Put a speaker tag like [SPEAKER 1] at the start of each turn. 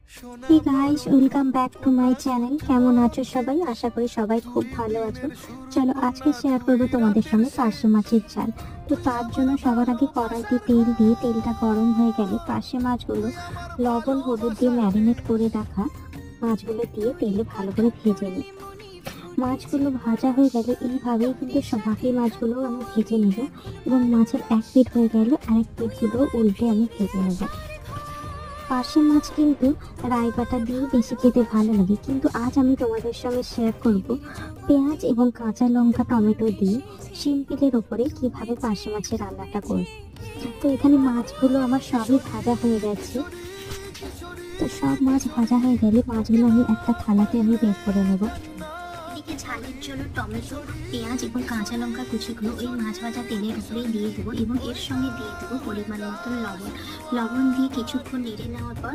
[SPEAKER 1] Hey guys, welcome back to my channel. কেমন আছো সবাই? আশা করি সবাই খুব ভালো আছো। চলো আজকে শেয়ার করব তোমাদের সঙ্গে পার্শে মাছের ঝাল। তো তার জন্য সবার আগে কড়াইতে তেল দিয়ে তেলটা গরম হয়ে গেলে পার্শে মাছগুলো লবণ হলুদ দিয়ে ম্যারিনেট করে রাখা মাছগুলো দিয়ে তেলে ভালো করে ভেজে নিই। মাছগুলো ভাজা হয়ে গেলে এইভাবেই কিন্তু বাকি মাছগুলো আমি ভেজে নেব এবং মাছের এক পিঠ হয়ে গেলে আরেক পিঠগুলো উল্টে আমি ভেজে নেব। পার্শে মাছ কিন্তু রাই বাটা দিয়ে বেশি খেতে ভালো লাগে, কিন্তু আজ আমি তোমাদের সঙ্গে শেয়ার করব পেঁয়াজ এবং কাঁচা লঙ্কা টমেটো দিয়ে সিম্পলের ওপরে কিভাবে পার্শে মাছের রান্নাটা করব। তো এখানে মাছগুলো আমার সবই ভাজা হয়ে গেছে। তো সব মাছ ভাজা হয়ে গেলে মাছগুলো আমি একটা থালাতে আমি বের করে নেব। এদিকে ঝালের জন্য টমেটো পেঁয়াজ এবং কাঁচা লঙ্কা কুচিগুলো ওই মাছ ভাজা তেলের উপরেই দিয়ে দেবো এবং এর সঙ্গে দিয়ে দেবো পরিমাণ মতন লবণ দিয়ে কিছুক্ষণ নেড়ে নেওয়ার পর